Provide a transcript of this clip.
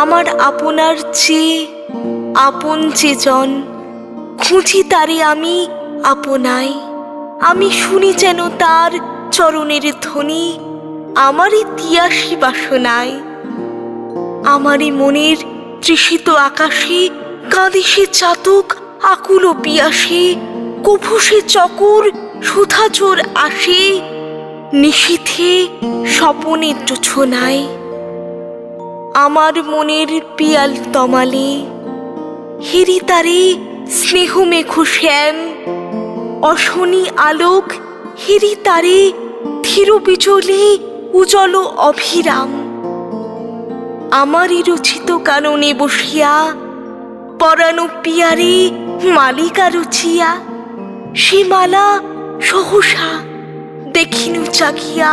আমার আপনার চেয়ে আপন চেজন, খুঁজি তারে আমি আপনায়। আমি শুনি যেন তার চরণের ধ্বনি আমারই তিয়াসী বাসনায়। আমারই মনের তৃষিত আকাশে কাঁদে সে চাতক আকুল পিয়াসে, কভু সে চকর সুধাচোর আসে নিশীথে স্বপনে জোছনায়। আমার মনের পিয়াল তমালে হেরি তারে স্নেহ মেঘ শ্যাম, অশনি আলোক হেরি তারে ধীর বিচলে উজ্জ্বল অভিরাম। আমারই রচিত কাননে বসিয়া পরানো পিয়ারে মালিকা রচিয়া, সে মালা সহসা দেখিনু চাকিয়া